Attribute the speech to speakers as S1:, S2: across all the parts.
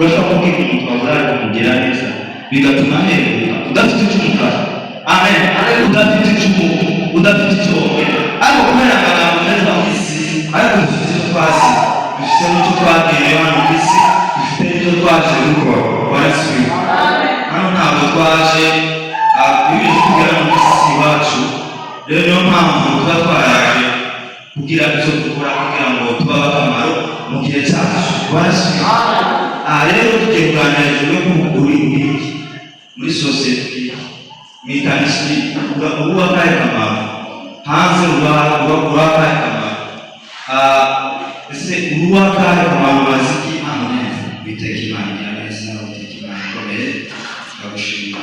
S1: urashobora kubwira umuntu waburaye kumugira neza bigatuma aheruka udafite icyo umufasha. Amen. Udafite icyo udafite icyo wongera, ariko kubera amagambo meza mu isi, ariko dufite icyo twazi, dufite n'icyo twagereyeho hano ku isi, dufite n'icyo twaje gukora. Barasubiye hano ntabwo twaje ibintu tugera mu isi iwacu. Rero niyo mpamvu tuba twaraje kugira icyo dukora kugira ngo tubahe akamaro mu gihe cyacu. Barasubiye rero tugiye kuganira hejuru yo kuvugurura ibintu muri sosiyete, mu ikanisi, uba akahe kamaro hanze, uba akahe kamaro, ese uba akahe kamaro umaze iki hano neza. Biteka Imana igira neza, biteka Imana ikomeye, turagushimira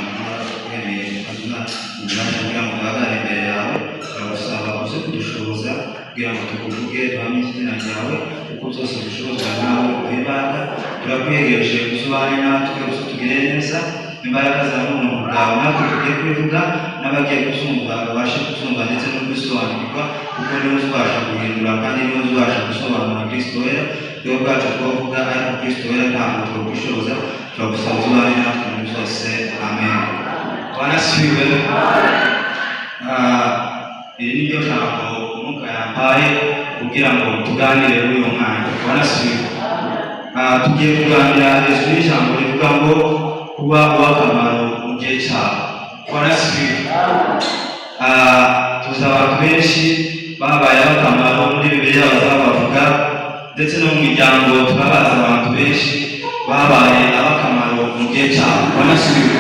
S1: twemeye tukazuna ububasha kugira ngo duhagarare imbere yawe, turagusaba uze kudushoboza kugira ngo tukuvuge duhamye izina ryawe, kuko byose bishobozwa nawe imbaraga. Turakwegereje gusobanura natwe gusa tugire neza, imbaraga za muntu bwawe natwe tugiye kwivuga, n'abagiye gusumva babashe gusumva ndetse no gusobanukirwa, kuko niwe uzabasha guhindura kandi niwe uzabasha gusobanura Kristo wera. Twebwe bwacu twavuga ariko Kristo wera ntabwo twakwishoboza. Turagusaba usobanure natwe muri byose. Amen. Wanasiwe iri ni ryo jambo umwuka yampaye kugira ngo tuganire muri uyu mwanya. Wanasiwe tugiye kuganira hejuru y'ijambo rivuga ngo kuba uw'akamaro mu gihe cyawe. Wanasiwe tuzi abantu benshi babaye akamaro muri Bibiliya bazabavuga, ndetse no mu miryango turabaza abantu benshi babaye abakamaro mu gihe cyabo. Wanasiwe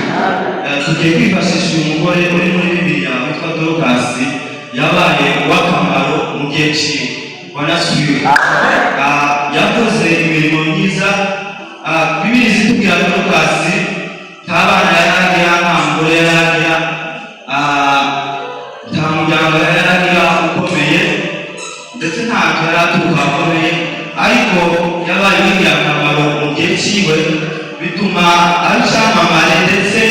S1: tugiye kwifashisha umugore uri muri Bibiliya witwa Dorukasi, yabaye uw'akamaro mu gihe cyiwe. Wanasiwe yakoze imirimo myiza. Bibiliya zitubwira Dorukasi nta bana yaragira, nta mugore yaragira, nta muryango yaragira ukomeye, ndetse ntabwo yari aturuka akomeye, ariko yabaye ingirakamaro mu gihe cyiwe, bituma ari icyamamare ndetse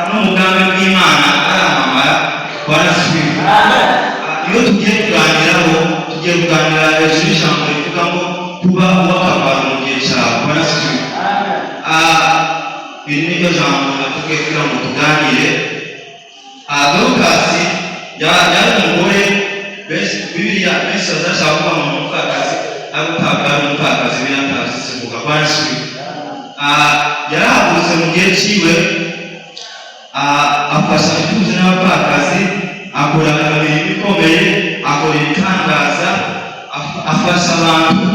S1: n'umugambi w'Imana aramamara. Wanasiwe iyo tugiye kuganiraho, tugiye kuganira hejuru y'ijambo rivuga ngo kuba uw'akamaro mu gihe cyawe. Wanasiwe iri ni ryo jambo tugiye kugira ngo tuganire. Dorukasi yari umugore Bibiliya benshi bazashaka kuba mu mupfakazi, ariko ntabwo ari umupfakazi biratazi sivuga. Wanasiwe yarahagurutse mu gihe cyiwe, afasha imfubyi n'abapfakazi, akora imirimo ikomeye, akora ibitangaza, afasha abantu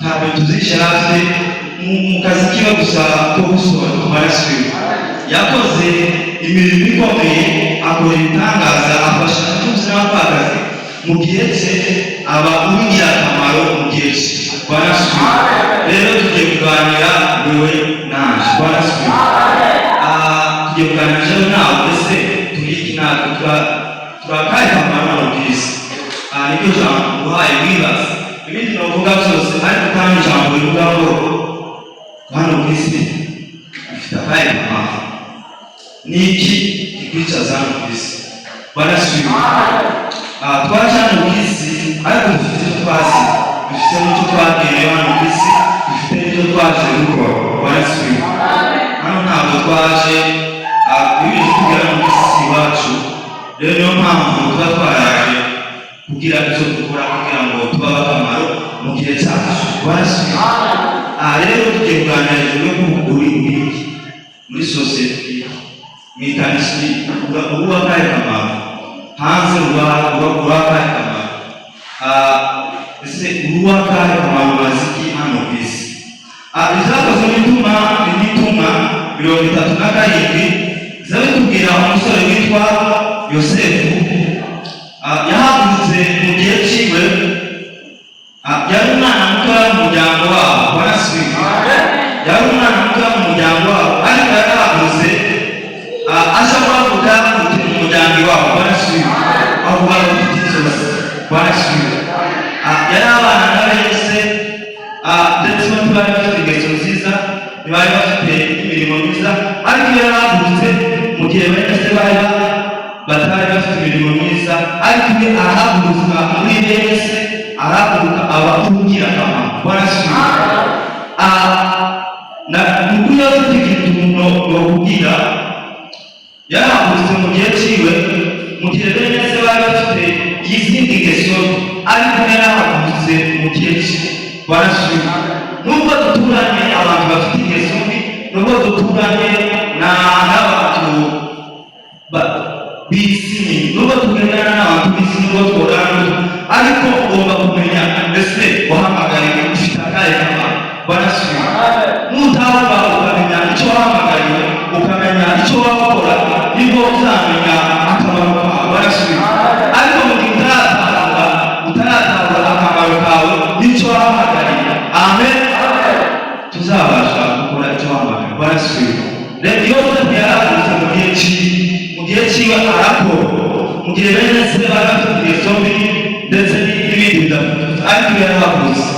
S1: nta bintu byinshi yari mu kazi kiwe gusa ko gusobanura. Wanasiwe yakoze imirimo ikomeye, akora ibitangaza, afasha imfubyi n'abapfakazi. Mu gihe cye aba uw'ingirakamaro mu gihe cye. Wanasiwe rero tugiye kuganira wewe naje. Wanasiwe tugiye kuganira rero nawe, ese turiki natwe turakahe kamaro mu bw'isi. Niryo jambo nguhaye wibaza, ibindi navuga byose, ariko kandi ijambo rivuga ngo hano ku isi bifite akahe kamaro. Ni iki kikwicaza hano ku isi? Wanasiwe twaje hano ku isi, ariko dufite icyo twazi, dufite n'icyo twagereyeho hano ku isi, dufite n'icyo twaje gukora. Wanasiwe hano ntabwo twaje ibintu tugera mu isi iwacu. Rero niyo mpamvu tuba twaraje kugira icyo dukora kugira ngo tubahe akamaro mu gihe cyacu. Wanasiwe rero tugiye kuganira hejuru yo kuvugurura ibintu muri sosiyete, mu ikanisi, uba akahe kamaro hanze, uba akahe kamaro, ese uba akahe kamaro umaze iki hano ku isi. Izakozwe n'intumwa 37 zabitubwira umusore witwa Yosefu. Yahagurutse mu gihe cyiwe, yari umwana mutoya mu muryango wabo. Wanasiwe yari umwana mutoya mu muryango wabo, ariko yarahagurutse aza kuvuga mu muryango wabo. Wanasiwe aho bari bafite inzozi. Wanasiwe yari abana n'abahise, ndetse ntibari bafite ingeso nziza, ntibari bafite imirimo myiza, ariko iyo yarahagurutse mu gihe bahise batari bafite imirimo myiza, ariko iyo arahaguruka muri bese, arahaguruka aba uw'ingirakamaro. Wanasiwe kugira yarahagurutse mu gihe ciwe, mu gihe bene se bari bafite izindi ngeso, ariko yarahagurutse mu gihe ciwe. Barashima nubwo duturanye abantu bafite ingeso mbi, nubwo duturanye n'abantu b'isi, nubwo tugendana n'abantu b'isi, nubwo tworana, ariko ugomba kumenya mbese wahamagariwe ufite akahe kamaro. Barashima nutahura ukamenya icyo wahamagariwe, ukamenya icyo wakora, nibwo uzamenya akamaro kawe. Barashima ariko mu gihe utaratahura akamaro kawe n'icyo wahamagariwe, amen, tuzabasha gukora icyo wahamagariwe. Barashima rero iyo yarahagurutse mu gihe ciwe arakora, mu gihe bene se bari bafite ingeso mbi ndetse n'ibindi bidafite, ariko yarahagurutse.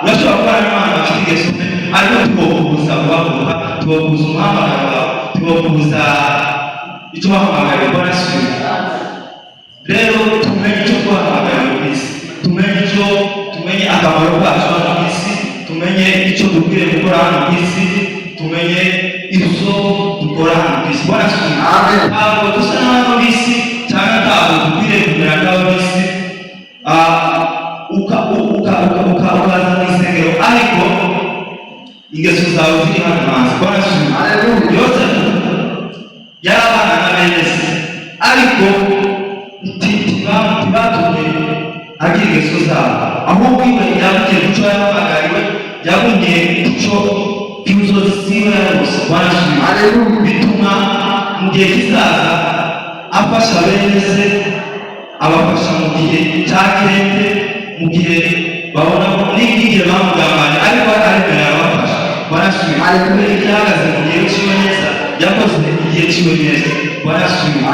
S1: Urashobora gukora n'Imana bafite ingeso mbi, ariko tubokubuza kubavuga, tubokubuza umuhamagaro wawe, tubokubuza icyo wahamagariwe. Barashima rero tumenye icyo twahamagariwe ku isi, tumenye akamaro kacu hano ku isi, tumenye icyo dukwiye gukora hano ku isi, tumenye ibyo dukora hano ku isi. Barashima ntabwo dusa n'abantu b'isi, cyangwa ntabwo dukwiriye kumera nk'ab'isi ukaza mu isengero ariko ingeso zawe ziri hano hanze. Barashima Yosefu yarabana na bene se, ariko ntibatumye agira ingeso zabo, ahubwo iwe yabugiye guco yahamagariwe, yabungiye guco inzozi ziwe yose. Barashima bituma mu gihe kizaza afasha bene se, abafasha mu gihe cya kirete, mu gihe babona ko n'igihe bamugambanye ariko aremera abafasha. Barashima kubera ibyahagaze mu gihe ciwe neza, yakoze igihe ciwe neza. Barashima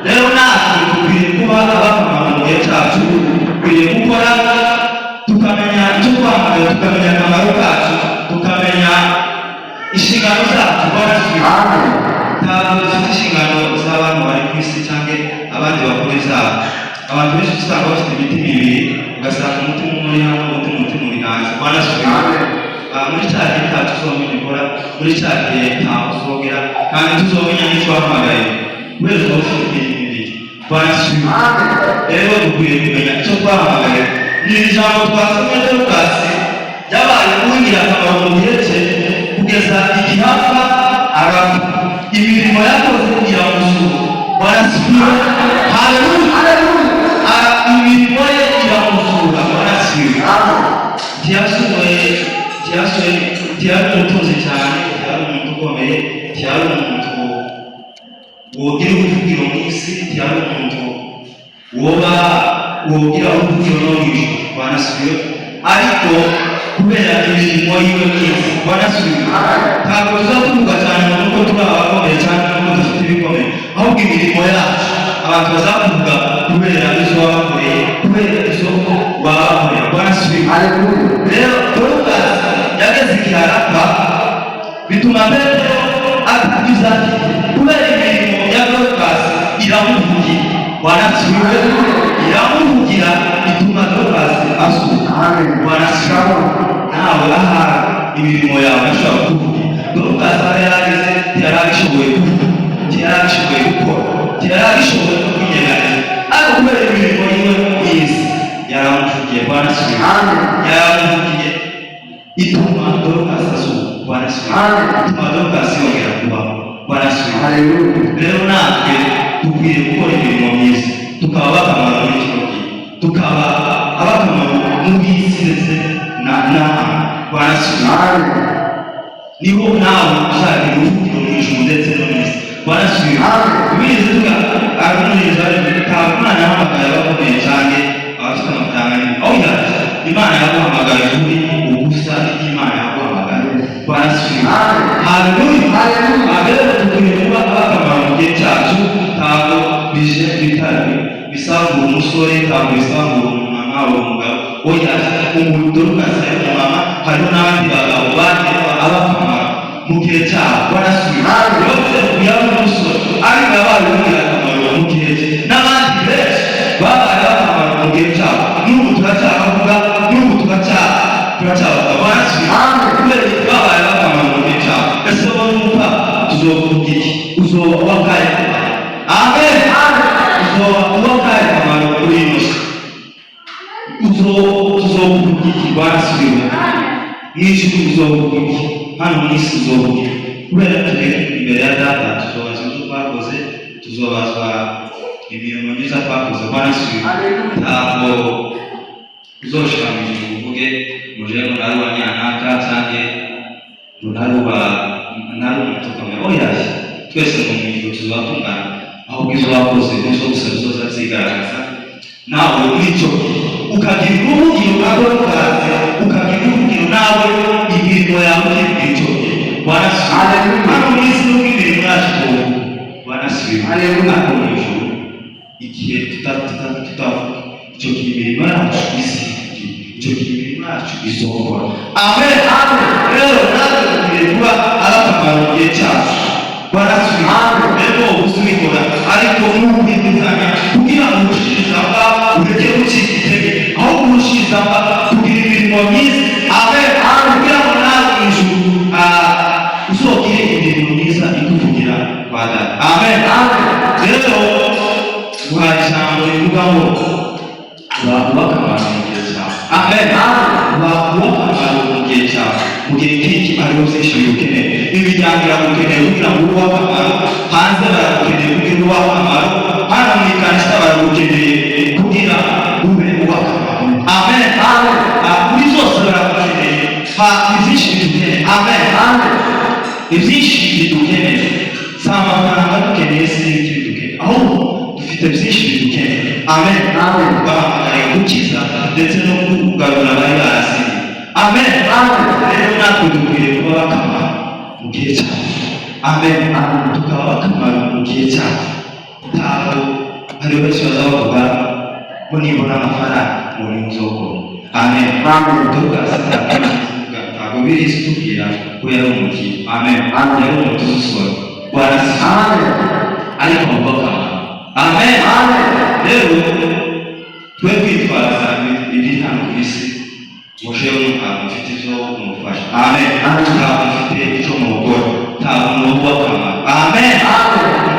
S1: rero natwe dukwiriye kuba abakamaro mu gihe cyacu, dukwiriye gukora tukamenya icyo twambaye, tukamenya akamaro kacu, tukamenya inshingano zacu. Barashima ntabwo dufite inshingano z'abantu bari ku isi cyangwa abandi bakora izabo. Abantu benshi usanga bafite imitima ibiri, ugasanga umutima umwe uri hano, umutima uri hanze. Barashima muri cya gihe nta tuzomenya gukora, muri cya gihe nta tuzogera, kandi tuzomenya n'icyo wahamagaye kubera ko ufite ibintu bibiri. Barashima rero dukwiye kumenya icyo twahamagaye. Ni ijambo twasomye ryo Lukasi yabaye uw'ingirakamaro mu gihe cye kugeza igihe apfa arapfa, imirimo yakoze iramusura. Barashima haleluya, imirimo ye iramusura. Barashima ntiyari umutunzi cyane, ntiyari umuntu ukomeye, ntiyari umuntu wogira ubuvugiro mu isi, ntiyari umuntu wogira ubuvugiro no mu ijuru. Barashima ariko kubera imirimo yiwe myiza. Barashima ntabwo tuzavuga cyane nuko turi abakomeye cyane nuko dufite ibikomeye, ahubwo imirimo yacu abantu bazavuga kubera izo wabakoreye, kubera izo wabakoreye. Barashima rero Lukasi yageze igihe arapfa, bituma Petero atugiza ati kubera imirimo ya Lukasi iramuvugira. Barashima iramuvugira ituma Lukasi asuka. Barashima nawe ahari imirimo yawe ashobora kuvugira. Lukasi aho yarageze ntiyaragishoboye kuvuga, ntiyaragishoboye gukora, ntiyaragishoboye no kwinyeganyeza, ariko kubera imirimo yiwe myiza yaramuvugiye. Barashima yaramuvugiye ituma Lukasi asuka. Barashima ituma Lukasi yongera kubaho. Barashima rero natwe dukwiye gukora imirimo myiza, tukaba abakamaro muri kino gihe, tukaba abakamaro mu isi ndetse n'ahandi. Barashima niho nawe uzagira ubuvugiro mu ijuru ndetse no mu isi. Barashima bibiliya ivuga arumuriza ntabwo Imana yahamagaye abakomeye cyane, abafite amafaranga, aho Imana yaguhamagaye kuri ubusa iby'Imana yaguhamagaye. Barashima haleluya. Rero dukwiye kuba abakamaro mu gihe cyacu, ntabwo bije bitari bisangura umusore, ntabwo bisangura umumama uri umugabo. Oya, umuntu Lukasi ari umumama, hariho n'abandi bagabo bagiye abakamaro mu gihe cyabo. Barashima Yosefu yari umusore ariko yabaye uw'ingirakamaro mu gihe cye, n'abandi benshi babaye abakamaro mu gihe cyabo. N'ubu turacyabavuga, n'ubu turacyabavuga. Barashima kubera babaye abakamaro mu gihe cyabo. Ese amen. Uzoba akamaro kuri ino si, uzovuga iki rwasibiwe n'ijuru, uzovuga iki hano mu isi, uzovuga iki kubera turi imbere ya data. Tuzobazwa ibyo twakoze, tuzobazwa imirimo myiza twakoze rwasibiwe. Ntabwo uzoshika mu ijuru uvuge muje ngo nari wa nyanaka cyangwa ngo nari umutukamwe. Oya, twese mu ijuru tuzatungana, ahubwo izo wakoze nizo gusa bizoza byigaragaza. Nawe muri icyo ukagira uruvugiro nawe ukaze, ukagira uruvugiro nawe imirimo yawe muri icyo gihe wanasubiye. Hano mu isi n'ubwo imirimo yacu wanasubiye, ariko mu ijuru igihe tutavuga icyo gihe imirimo yacu isi, icyo gihe imirimo yacu izokora. Amen. Rero natwe tugiye kuba ari akamaro mu gihe cyacu wanasubiye. Rero ubuzubikora ariko n'ubwitizanya kugira ngo urushiriza ureke gucika intege, aho kurushiriza kugira imirimo myiza. Amen. Kugira ngo nawe mu ijuru uzogire imirimo myiza ikuvugira kwa data. Amen. Rero guhaye ijambo rivuga ngo wakuba akamaro mu gihe cyawe. Amen. Wakuba akamaro mu gihe cyawe, mu gihe nk'iki ariho byinshi biwukeneye. Imiryango iragukeneye kugira ngo ube akamaro, hanze baragukeneye kugira ube akamaro, hano mu ikanisa baragukeneye kugira ube akamaro. Amen. Kuri zose baragukeneye, ibyinshi bidukeneye. Amen. Ibyinshi bidukeneye, si amafaranga dukeneye, si ibiti bidukeneye, ahubwo dufite byinshi bidukeneye. Amen. Bahamagariye gukiza ndetse no kugarura abari barasize. Amen. Rero natwe dukwiye kuba akamaro mu gihe cyacu. Amen. Tukaba akamaro mu gihe cyacu. Ntabwo hari benshi bazavuga ngo nibona amafaranga ngo nimuzokora. Amen. Ntabwo biri tubwira ko yari umukire. Amen. Yari umuti usora warasize, ariko avuga akamaro. Amen. Rero twe kwitwaza ibiri hano ku isi, musheho ntabwo mfite icyo kumufasha. Amen. Ntabwo mfite icyo mukora, ntabwo muba akamaro. Amen.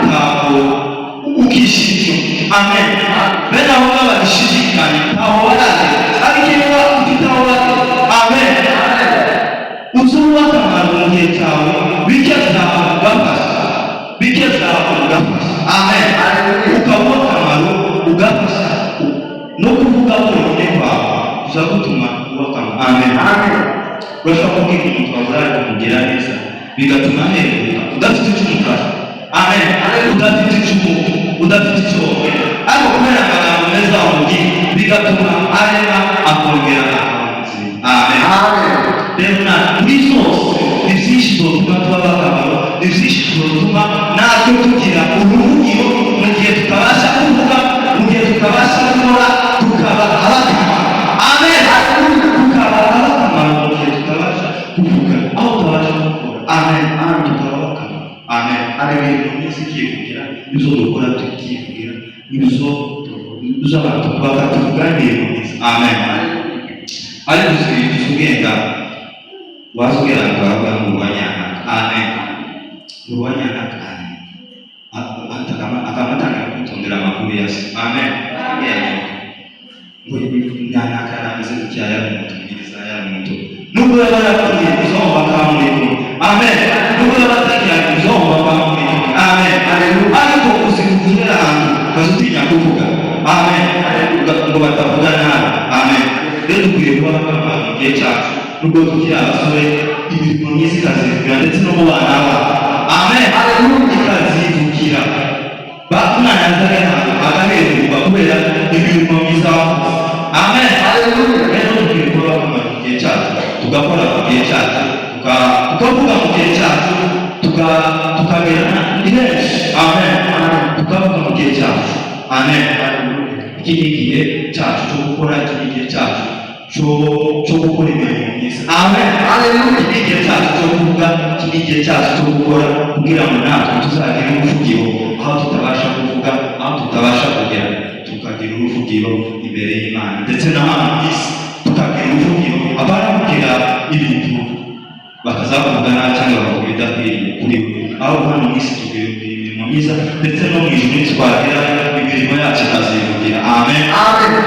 S1: Ntabwo ukishimye. Amen. Bene aho babishishikanye ntaho waraze, ariko niba ufite aho waraze. Amen. Uzuba akamaro mu gihe cyawe, bityo uzagufasha, bityo uzagufasha. Amen. Ukabona akamaro ugafasha no kuvuga wenyine kwawe bizagutuma uba akamaro. Amen. Urashobora kubwira umuntu wawe kumugera neza, bigatuma aheruka udafite icyo umufasha. Amen. Udafite icyo ariko kubera amagambo meza wamubwira bigatuma arema akongera akamuzi. Amen. Rero kuri zose ni byinshi zotuma tuba akamaro, ni byinshi zotuma natwe tugira uruvugiro mu gihe tutabasha kuvuga, mu gihe tutabasha gukora, tukaba abakamaro. Amen. Tukaba abakamaro mu gihe tutabasha kuvuga, aho tutabasha gukora. Amen. Tukaba abakamaro. Amen. Ari ibintu byinshi kivugira, ibyo dukora tukivugira, ibyo abantu bakatuganira neza. Amen. Ariko tugenda wazugera ngo mubanyana. Amen. Mubanyana kandi akamatanga kutondera amakuru yase. Amen. Ngo nyana karamize cyaya n'umuntu ngiriza ya muntu nubwo yabarakuriye uzomba kamurimo. Amen. Nubwo yabatakira uzomba kamurimo. Amen. Ariko uzikuzira ahantu bazutinya kuvuga. Amen. Ngo batavuga nabi. Amen. Rero dukwiye kuba akamaro mu gihe cyacu, nubwo tukiri abasore, imirimo myiza ikazivugira ndetse no mu bana babo. Amen. Ikazivugira umwana yazaga ntabwo agahererwa kubera imirimo myiza wakoze. Amen. Rero dukwiye kuba akamaro mu gihe cyacu, tugakora mu gihe cyacu, tukavuga mu gihe cyacu, tukabera benshi. Amen. Tukavuga mu gihe cyacu. Amen. Iki ni igihe cyacu cyo gukora, iki ni igihe cyacu cyo gukora imirimo myiza. Amen. Iki ni igihe cyacu cyo kuvuga, iki ni igihe cyacu cyo gukora kugira ngo natwe tuzagire uruvugiro aho tutabasha kuvuga, aho tutabasha kugera, tukagira uruvugiro imbere y'Imana ndetse n'ahantu mu isi, tukagira uruvugiro abari kugira ibintu bakazavuga nabi cyangwa bakavuga ibidakwiriye kuri we, aho hano mu isi tugira imirimo myiza ndetse no mu ijuru twagera imirimo yacu ikazivugira. Amen.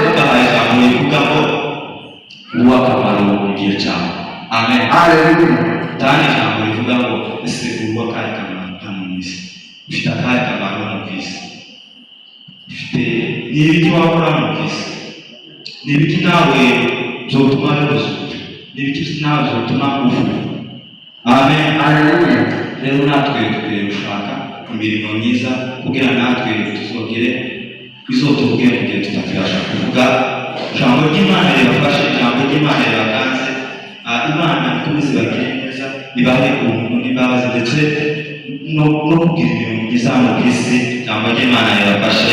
S1: Tugahaye ijambo rivuga ngo uw'akamaro mu gihe cyawe. Amen. Kandi ijambo rivuga ngo ese uw'akahe kamaro hano mu isi? Ufite akahe kamaro hano ku isi? Ufite ni ibiki wakora hano ku isi? Ni ibiki nawe byotuma biruzuka? Ni ibiki nawe byotuma uvuga? Amen. Rero natwe dukwiye gushaka imirimo myiza kugira natwe tuzogere bizotubwe mu gihe tutakibasha kuvuga. Ijambo ry'Imana ribafashe, ijambo ry'Imana ribaganze, Imana ikomeze ibagire neza, ibahe ubuntu n'imbabazi ndetse no kugira imirimo myiza hano ku isi. Ijambo ry'Imana ribafashe.